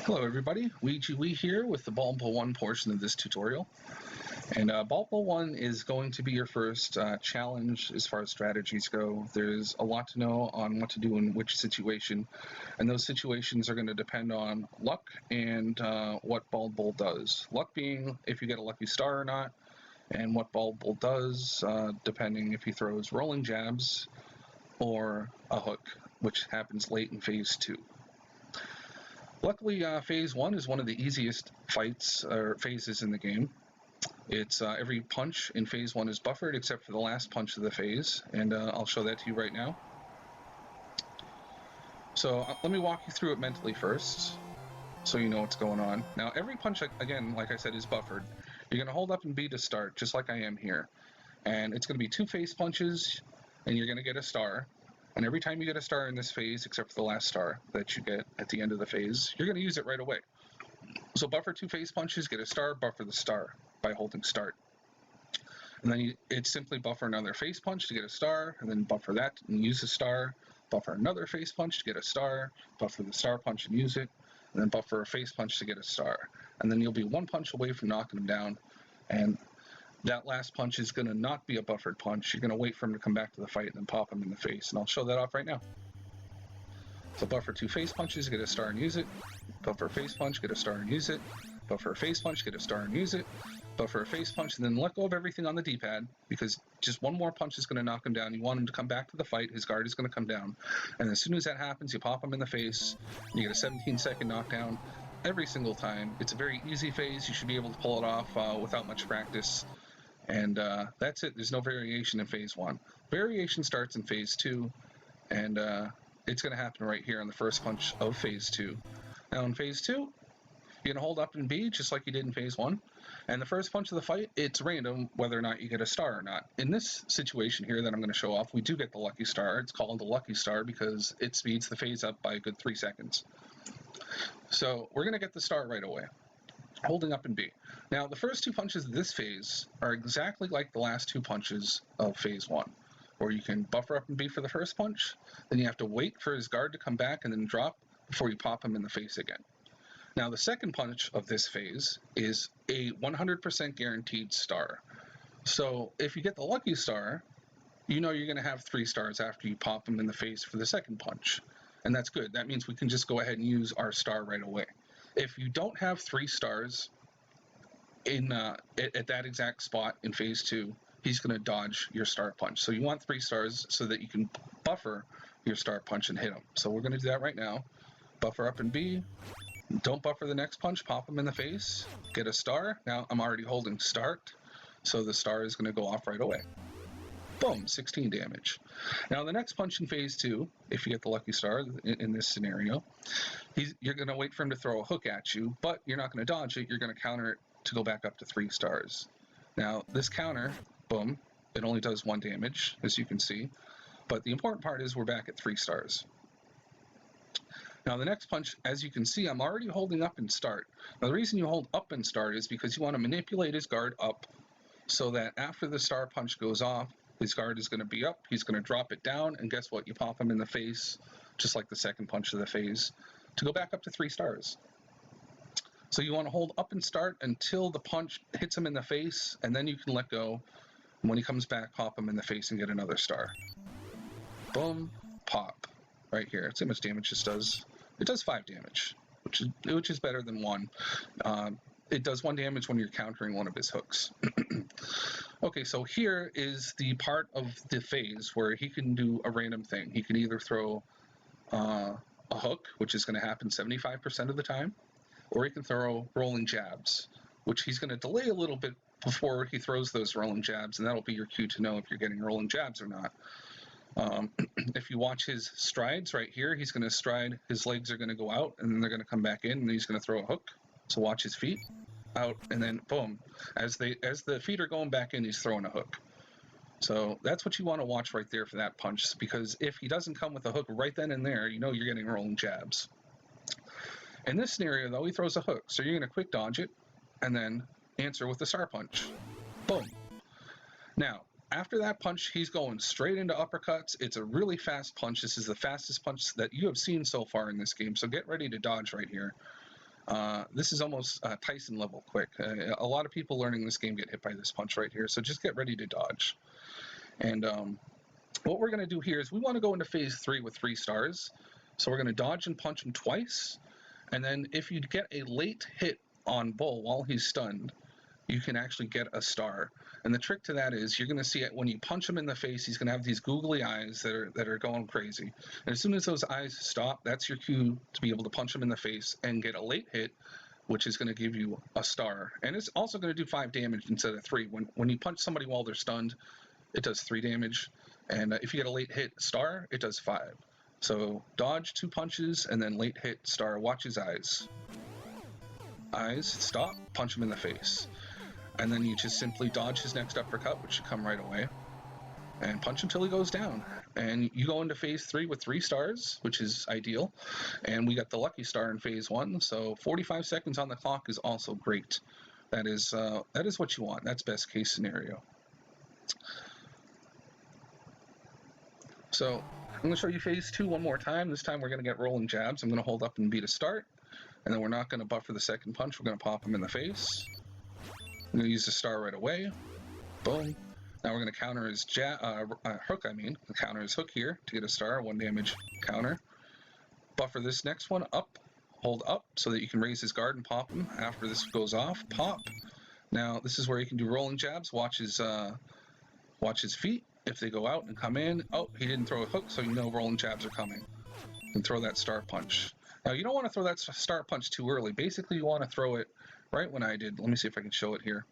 Hello everybody, Wee here with the Ball Pull 1 portion of this tutorial. And Ball Pull 1 is going to be your first challenge as far as strategies go. There's a lot to know on what to do in which situation, and those situations are going to depend on luck and what Ball Bull does. Luck being if you get a lucky star or not, and what Ball Bull does depending if he throws rolling jabs or a hook, which happens late in Phase 2. Luckily, Phase 1 is one of the easiest fights or phases in the game. It's every punch in Phase 1 is buffered except for the last punch of the phase, and I'll show that to you right now. So let me walk you through it mentally first, so you know what's going on. Now, every punch, again, like I said, is buffered. You're going to hold up and B to start, just like I am here. And it's going to be 2 face punches, and you're going to get a star. And every time you get a star in this phase, except for the last star that you get at the end of the phase, you're going to use it right away. So buffer 2 face punches, get a star, buffer the star by holding start. And then it's simply buffer another face punch to get a star, and then buffer that and use a star, buffer another face punch to get a star, buffer the star punch and use it, and then buffer a face punch to get a star. And then you'll be 1 punch away from knocking him down, and that last punch is going to not be a buffered punch. You're going to wait for him to come back to the fight and then pop him in the face, and I'll show that off right now. So buffer 2 face punches, get a star and use it. Buffer a face punch, get a star and use it. Buffer a face punch, get a star and use it. Buffer a face punch, and then let go of everything on the D-pad, because just 1 more punch is going to knock him down. You want him to come back to the fight, his guard is going to come down, and as soon as that happens, you pop him in the face, you get a 17-second knockdown every single time. It's a very easy phase, you should be able to pull it off without much practice. And that's it. There's no variation in Phase 1. Variation starts in Phase 2, and it's going to happen right here on the first punch of Phase 2. Now in Phase 2, you're going to hold up and B just like you did in Phase 1. And the first punch of the fight, it's random whether or not you get a star or not. In this situation here that I'm going to show off, we do get the lucky star. It's called the lucky star because it speeds the phase up by a good 3 seconds. So we're going to get the star right away, holding up and B. Now, the first 2 punches of this phase are exactly like the last 2 punches of Phase 1, where you can buffer up and B for the first punch, then you have to wait for his guard to come back and then drop before you pop him in the face again. Now, the second punch of this phase is a 100% guaranteed star. So if you get the lucky star, you know you're going to have 3 stars after you pop him in the face for the second punch. And that's good. That means we can just go ahead and use our star right away. If you don't have 3 stars in at that exact spot in Phase 2, he's going to dodge your star punch. So you want 3 stars so that you can buffer your star punch and hit him. So we're going to do that right now. Buffer up and B. Don't buffer the next punch. Pop him in the face. Get a star. Now I'm already holding start, so the star is going to go off right away. Boom, 16 damage. Now the next punch in Phase 2, if you get the lucky star in this scenario, you're going to wait for him to throw a hook at you, but you're not going to dodge it. You're going to counter it to go back up to 3 stars. Now this counter, boom, it only does 1 damage, as you can see, but the important part is we're back at 3 stars. Now the next punch, as you can see, I'm already holding up and start. Now the reason you hold up and start is because you want to manipulate his guard up so that after the star punch goes off, his guard is going to be up, he's going to drop it down, and guess what? You pop him in the face, just like the second punch of the phase, to go back up to 3 stars. So you want to hold up and start until the punch hits him in the face, and then you can let go. And when he comes back, pop him in the face and get another star. Boom, pop. Right here. See how much damage this does? It does 5 damage, which is better than 1. It does 1 damage when you're countering one of his hooks. Okay, so here is the part of the phase where he can do a random thing. He can either throw a hook, which is going to happen 75% of the time, or he can throw rolling jabs, which he's going to delay a little bit before he throws those rolling jabs, and that'll be your cue to know if you're getting rolling jabs or not. If you watch his strides right here, he's going to stride, his legs are going to go out, and then they're going to come back in, and he's going to throw a hook. So watch his feet out, and then boom. As the feet are going back in, he's throwing a hook. So that's what you want to watch right there for that punch, because if he doesn't come with a hook right then and there, you know you're getting rolling jabs. In this scenario, though, he throws a hook, so you're going to quick dodge it, and then answer with the star punch. Boom. Now, after that punch, he's going straight into uppercuts. It's a really fast punch. This is the fastest punch that you have seen so far in this game, so get ready to dodge right here. This is almost Tyson level quick. A lot of people learning this game get hit by this punch right here, so just get ready to dodge. And what we're going to do here is we want to go into phase 3 with 3 stars. So we're going to dodge and punch him twice, and then if you get a late hit on Bull while he's stunned, you can actually get a star. And the trick to that is you're going to see it when you punch him in the face, he's going to have these googly eyes that are going crazy. And as soon as those eyes stop, that's your cue to be able to punch him in the face and get a late hit, which is going to give you a star. And it's also going to do 5 damage instead of 3. When you punch somebody while they're stunned, it does 3 damage. And if you get a late hit star, it does 5. So dodge 2 punches and then late hit star. Watch his eyes. Eyes, stop, punch him in the face. And then you just simply dodge his next uppercut, which should come right away, and punch him till he goes down. And you go into phase 3 with 3 stars, which is ideal. And we got the lucky star in phase 1, so 45 seconds on the clock is also great. That is what you want. That's best case scenario. So I'm going to show you phase 2 one more time. This time we're going to get rolling jabs. I'm going to hold up and B to start, and then we're not going to buffer the second punch. We're going to pop him in the face. I'm going to use the star right away. Boom. Now we're going to counter his hook, counter his hook here to get a star, 1 damage counter. Buffer this next one up, hold up so that you can raise his guard and pop him. After this goes off, pop. Now this is where you can do rolling jabs. Watch his feet. If they go out and come in, oh, he didn't throw a hook, so you know rolling jabs are coming. You can throw that star punch. Now you don't want to throw that star punch too early. Basically you want to throw it right when I did. Let me see if I can show it here.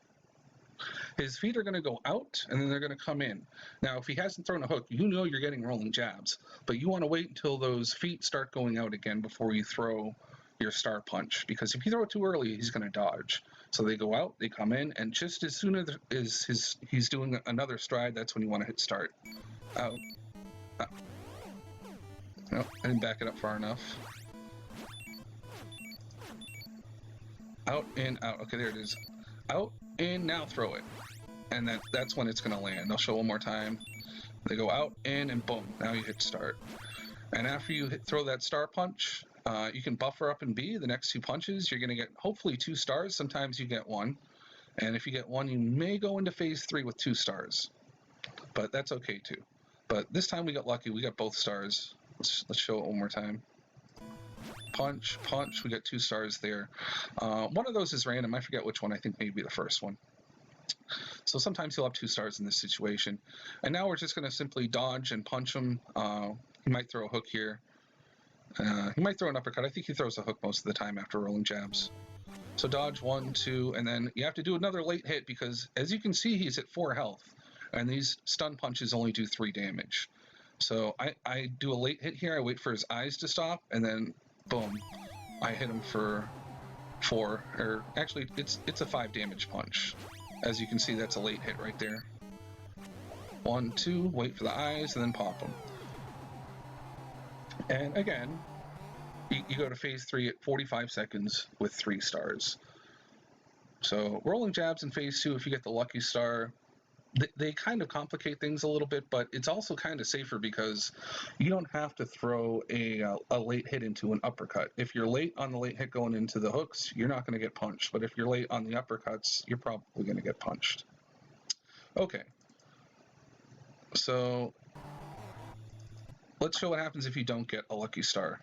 His feet are going to go out, and then they're going to come in. Now, if he hasn't thrown a hook, you know you're getting rolling jabs, but you want to wait until those feet start going out again before you throw your star punch, because if you throw it too early, he's going to dodge. So they go out, they come in, and just as soon as he's doing another stride, that's when you want to hit start. Out. Out. No, I didn't back it up far enough. Out, in, out. Okay, there it is. Out, in, now throw it. And that's when it's going to land. I'll show one more time. They go out, in, and boom. Now you hit start. And after you throw that star punch, you can buffer up and B. The next 2 punches, you're going to get hopefully 2 stars. Sometimes you get 1. And if you get 1, you may go into phase 3 with 2 stars. But that's okay too. But this time we got lucky. We got both stars. Let's show it one more time. Punch, punch, we got 2 stars there. One of those is random. I forget which one. I think maybe the first one. So sometimes he'll have 2 stars in this situation. And now we're just going to simply dodge and punch him. He might throw a hook here. He might throw an uppercut. I think he throws a hook most of the time after rolling jabs. So dodge 1, 2, and then you have to do another late hit because, as you can see, he's at 4 health. And these stun punches only do 3 damage. So I do a late hit here. I wait for his eyes to stop, and then boom, I hit him for 4, or actually it's a 5 damage punch. As you can see, that's a late hit right there. 1, 2, wait for the eyes, and then pop them. And again, you go to phase 3 at 45 seconds with 3 stars. So rolling jabs in phase 2, if you get the lucky star, they kind of complicate things a little bit, but it's also kind of safer because you don't have to throw a late hit into an uppercut. If you're late on the late hit going into the hooks, you're not going to get punched. But if you're late on the uppercuts, you're probably going to get punched. Okay. So let's show what happens if you don't get a lucky star.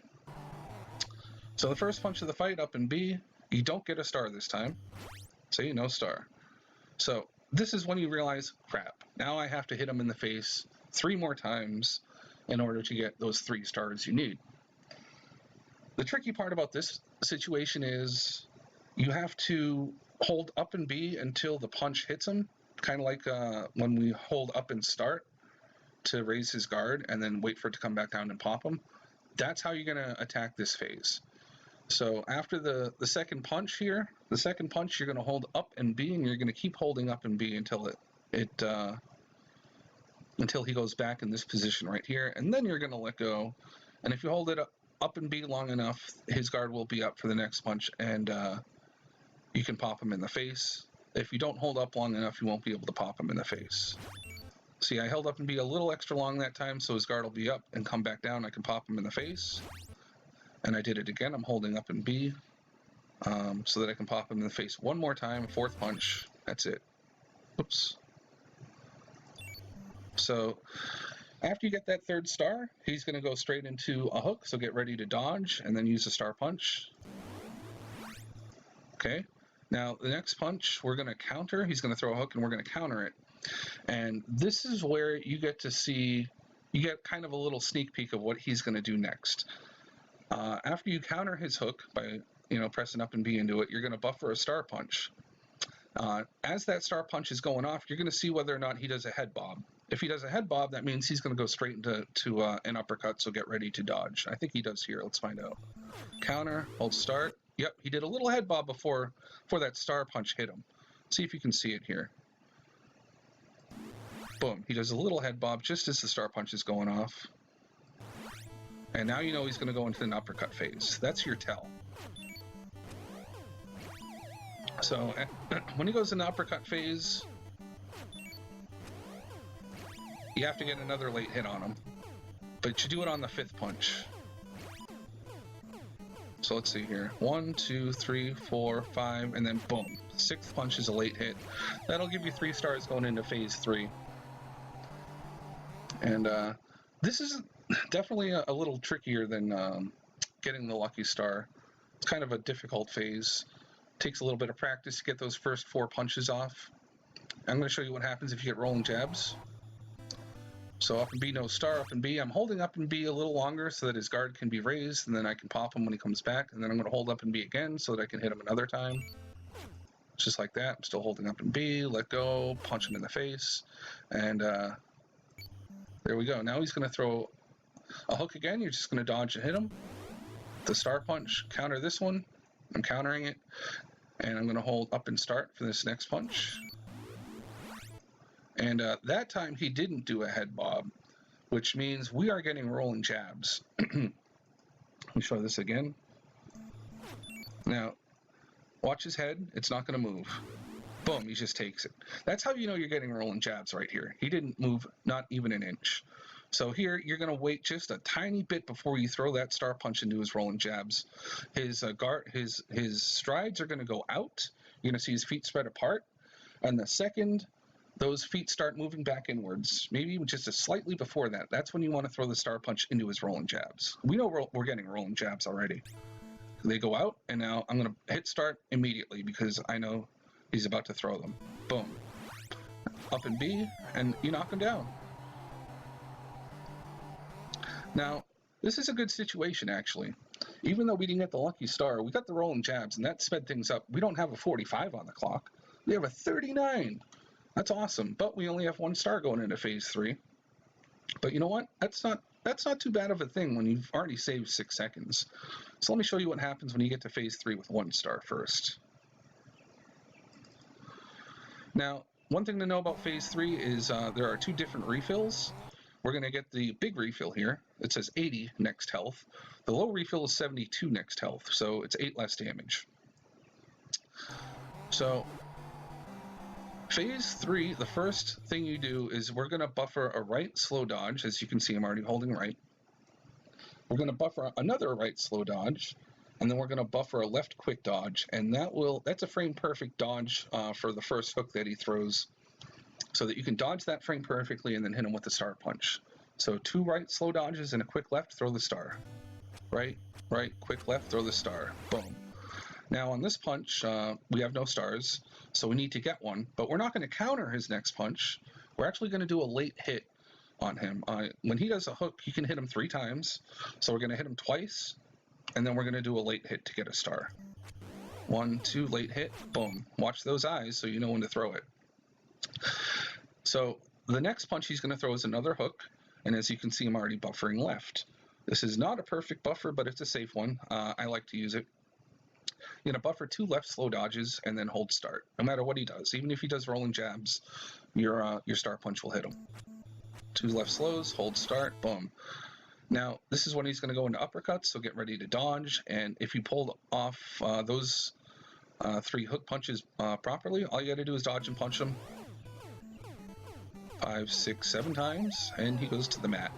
So the first punch of the fight, up and B, you don't get a star this time. So no star. So this is when you realize, crap, now I have to hit him in the face 3 more times in order to get those 3 stars you need. The tricky part about this situation is you have to hold up and B until the punch hits him, kind of like when we hold up and start to raise his guard and then wait for it to come back down and pop him. That's how you're going to attack this phase. So after the second punch here, the second punch, you're going to hold up and B, and you're going to keep holding up and B until until he goes back in this position right here, and then you're going to let go. And if you hold it up and B long enough, his guard will be up for the next punch, and you can pop him in the face. If you don't hold up long enough, you won't be able to pop him in the face. See, I held up and B a little extra long that time, so his guard will be up and come back down. I can pop him in the face. And I did it again. I'm holding up and B. so that I can pop him in the face one more time. Fourth punch. That's it. Oops. So after you get that third star, he's going to go straight into a hook, so get ready to dodge and then use a star punch. Okay, now the next punch we're going to counter. He's going to throw a hook and we're going to counter it. And this is where you get to see, you get kind of a little sneak peek of what he's going to do next. After you counter his hook by pressing up and B into it, you're going to buffer a star punch. As that star punch is going off, you're going to see whether or not he does a head bob. If he does a head bob, that means he's going to go straight into an uppercut, so get ready to dodge. I think he does here. Let's find out. Counter, hold start. Yep, he did a little head bob before that star punch hit him. See if you can see it here. Boom, he does a little head bob just as the star punch is going off. And now you know he's going to go into an uppercut phase. That's your tell. So when he goes into uppercut phase, you have to get another late hit on him. But you do it on the fifth punch. So let's see here. 1, 2, 3, 4, 5, and then boom. Sixth punch is a late hit. That'll give you 3 stars going into phase 3. And this is definitely a little trickier than getting the lucky star. It's kind of a difficult phase. Takes a little bit of practice to get those first 4 punches off. I'm going to show you what happens if you get rolling jabs. So up and B, no star, up and B. I'm holding up and B a little longer so that his guard can be raised, and then I can pop him when he comes back. And then I'm going to hold up and B again so that I can hit him another time. Just like that. I'm still holding up and B, let go, punch him in the face. And there we go. Now he's going to throw a hook again. You're just going to dodge and hit him. The star punch, counter this one. I'm countering it. And I'm going to hold up and start for this next punch. And that time he didn't do a head bob, which means we are getting rolling jabs. Let me show this again. Now, watch his head. It's not going to move. Boom, he just takes it. That's how you know you're getting rolling jabs right here. He didn't move not even an inch. So here, you're going to wait just a tiny bit before you throw that star punch into his rolling jabs. His his strides are going to go out. You're going to see his feet spread apart. And the second those feet start moving back inwards, maybe even just a slightly before that, that's when you want to throw the star punch into his rolling jabs. We know we're getting rolling jabs already. They go out, and now I'm going to hit start immediately because I know he's about to throw them. Boom. Up and B, and you knock him down. Now, this is a good situation, actually. Even though we didn't get the lucky star, we got the rolling jabs, and that sped things up. We don't have a 45 on the clock. We have a 39. That's awesome, but we only have 1 star going into phase 3. But you know what? That's not too bad of a thing when you've already saved 6 seconds. So let me show you what happens when you get to phase 3 with 1 star first. Now, one thing to know about phase 3 is there are 2 different refills. We're going to get the big refill here. It says 80 next health. The low refill is 72 next health, so it's 8 less damage. So phase 3, the first thing you do is we're going to buffer a right slow dodge. As you can see, I'm already holding right. We're going to buffer another right slow dodge, and then we're going to buffer a left quick dodge, and that's a frame perfect dodge for the first hook that he throws, so that you can dodge that frame perfectly and then hit him with the star punch. So 2 right slow dodges and a quick left, throw the star. Right, quick left, throw the star. Boom. Now on this punch, we have no stars, so we need to get one, but we're not going to counter his next punch. We're actually going to do a late hit on him. When he does a hook, you can hit him 3 times, so we're going to hit him twice, and then we're going to do a late hit to get a star. 1, 2, late hit, boom. Watch those eyes so you know when to throw it. So the next punch he's going to throw is another hook, and as you can see, I'm already buffering left. This is not a perfect buffer, but it's a safe one. I like to use it. You're going to buffer 2 left slow dodges and then hold start, no matter what he does. Even if he does rolling jabs, your star punch will hit him. 2 left slows, hold start, boom. Now, this is when he's going to go into uppercuts, so get ready to dodge. And if you pulled off those 3 hook punches properly, all you got to do is dodge and punch him 5, 6, 7 times, and he goes to the mat.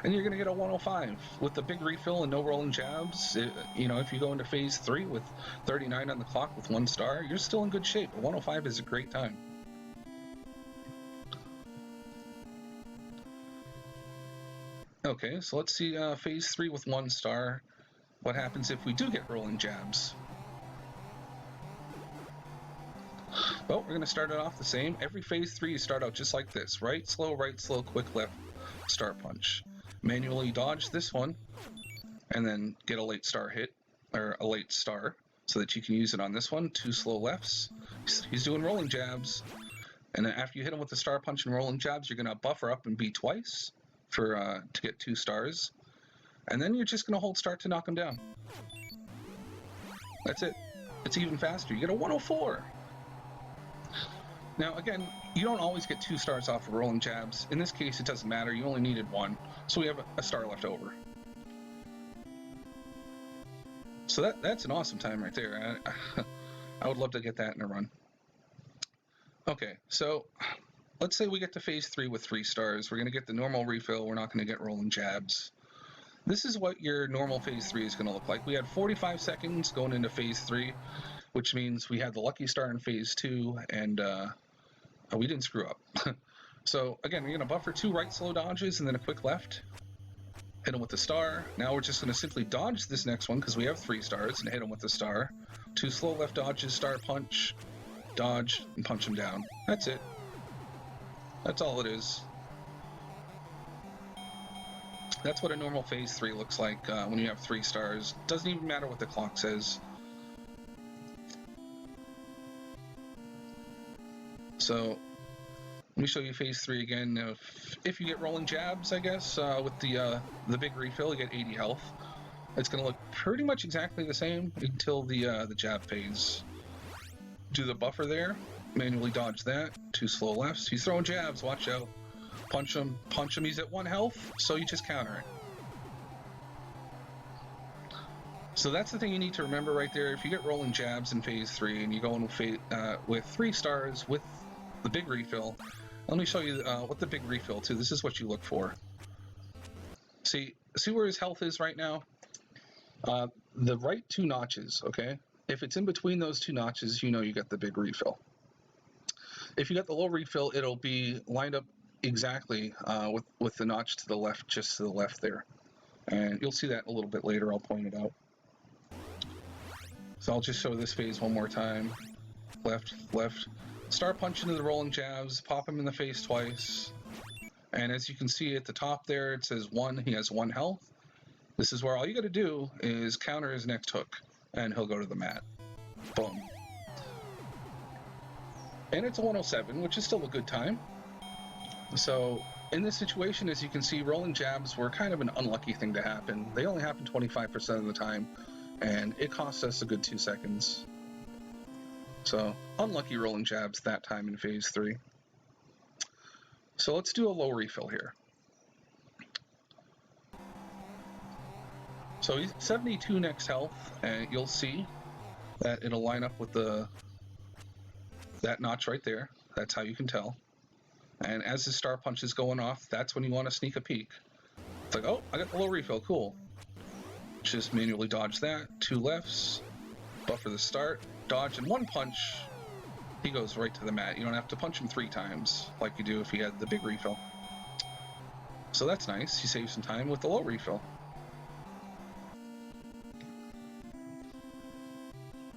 And you're going to get a 105 with the big refill and no rolling jabs. You know, if you go into phase 3 with 39 on the clock with 1 star, you're still in good shape. A 105 is a great time. Okay, so let's see phase 3 with 1 star. What happens if we do get rolling jabs? Well, we're going to start it off the same. Every phase 3 you start out just like this. Right, slow, quick left, star punch. Manually dodge this one, and then get a late star hit, or a late star, so that you can use it on this one. 2 slow lefts. He's doing rolling jabs. And then after you hit him with the star punch and rolling jabs, you're going to buffer up and beat twice to get 2 stars. And then you're just going to hold start to knock him down. That's it. It's even faster. You get a 104. Now, again, you don't always get 2 stars off of rolling jabs. In this case, it doesn't matter. You only needed 1. So we have a star left over. So that's an awesome time right there. I would love to get that in a run. Okay, so let's say we get to phase 3 with 3 stars. We're going to get the normal refill. We're not going to get rolling jabs. This is what your normal phase 3 is going to look like. We had 45 seconds going into phase 3, which means we had the lucky star in phase 2, and we didn't screw up. So again, we're going to buffer 2 right slow dodges and then a quick left. Hit him with the star. Now we're just going to simply dodge this next one because we have 3 stars and hit him with the star. 2 slow left dodges, star punch, dodge, and punch him down. That's it. That's all it is. That's what a normal phase 3 looks like when you have 3 stars. Doesn't even matter what the clock says. So let me show you phase 3 again. If you get rolling jabs, I guess, with the big refill, you get 80 health. It's going to look pretty much exactly the same until the jab phase. Do the buffer there, manually dodge that, 2 slow lefts. He's throwing jabs, watch out. Punch him, he's at 1 health, so you just counter it. So that's the thing you need to remember right there. If you get rolling jabs in phase 3 and you go in with 3 stars with the big refill, let me show you what the big refill too. This is what you look for. See where his health is right now? The right 2 notches, okay? If it's in between those 2 notches, you know you got the big refill. If you got the low refill, it'll be lined up exactly with the notch to the left, just to the left there. And you'll see that a little bit later. I'll point it out. So I'll just show this phase one more time. Left, left. Star punch into the rolling jabs, pop him in the face twice. And as you can see at the top there, it says 1. He has 1 health. This is where all you got to do is counter his next hook, and he'll go to the mat. Boom. And it's a 107, which is still a good time. So in this situation, as you can see, rolling jabs were kind of an unlucky thing to happen. They only happen 25% of the time, and it cost us a good 2 seconds. So unlucky rolling jabs that time in phase 3. So let's do a low refill here. So he's 72 next health, and you'll see that it'll line up with that notch right there. That's how you can tell. And as his star punch is going off, that's when you want to sneak a peek. It's like, oh, I got the low refill, cool. Just manually dodge that, 2 lefts, buffer the start, dodge, and 1 punch, he goes right to the mat. You don't have to punch him 3 times like you do if he had the big refill. So that's nice. You save some time with the low refill.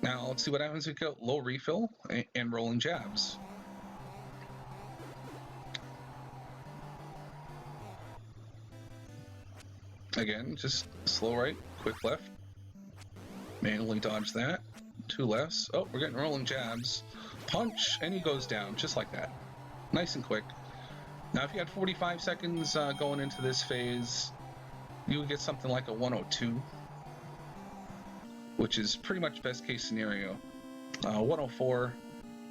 Now let's see what happens if you get low refill and rolling jabs. Again, just slow right, quick left. Manually dodge that. 2 lefts. Oh, we're getting rolling jabs. Punch, and he goes down, just like that. Nice and quick. Now, if you had 45 seconds going into this phase, you would get something like a 102, which is pretty much best case scenario. 104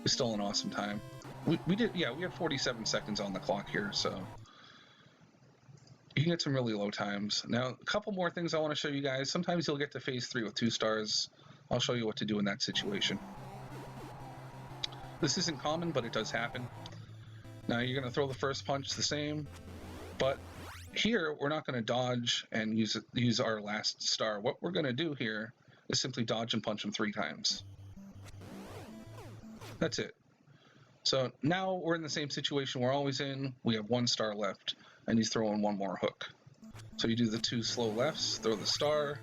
is still an awesome time. We had 47 seconds on the clock here, so you can get some really low times. Now, a couple more things I want to show you guys. Sometimes you'll get to phase 3 with 2 stars. I'll show you what to do in that situation. This isn't common, but it does happen. Now, you're going to throw the first punch the same, but Here, we're not going to dodge and use our last star. What we're going to do here is simply dodge and punch him 3 times. That's it. So now we're in the same situation we're always in. We have 1 star left, and he's throwing 1 more hook. So you do the 2 slow lefts, throw the star,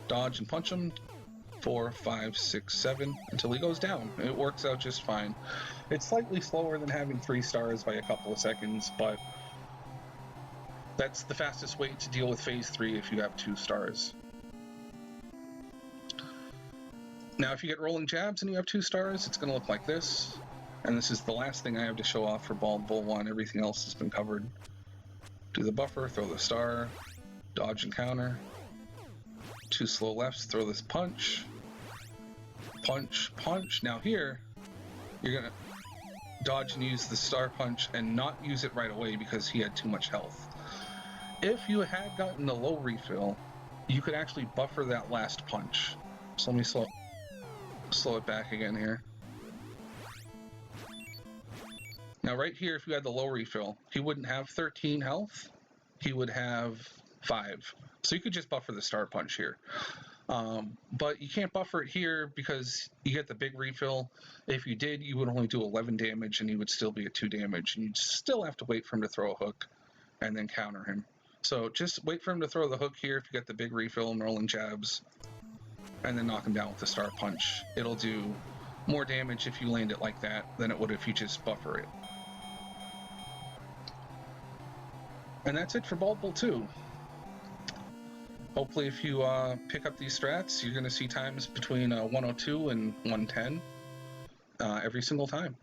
dodge and punch him 4, 5, 6, 7 until he goes down. It works out just fine. It's slightly slower than having 3 stars by a couple of seconds, but that's the fastest way to deal with phase 3 if you have 2 stars. Now, if you get rolling jabs and you have 2 stars, it's going to look like this. And this is the last thing I have to show off for Bald Bull 1. Everything else has been covered. Do the buffer, throw the star, dodge and counter. 2 slow lefts, throw this punch. Punch, punch. Now here, you're going to dodge and use the star punch and not use it right away because he had too much health. If you had gotten the low refill, you could actually buffer that last punch. So let me slow it back again here. Now right here, if you had the low refill, he wouldn't have 13 health, he would have 5. So you could just buffer the star punch here. But you can't buffer it here because you get the big refill. If you did, you would only do 11 damage and he would still be at 2 damage. And you'd still have to wait for him to throw a hook and then counter him. So just wait for him to throw the hook here if you get the big refill and rolling jabs. And then knock him down with the star punch. It'll do more damage if you land it like that than it would if you just buffer it. And that's it for Bald Bull 2. Hopefully if you pick up these strats, you're going to see times between 102 and 110 every single time.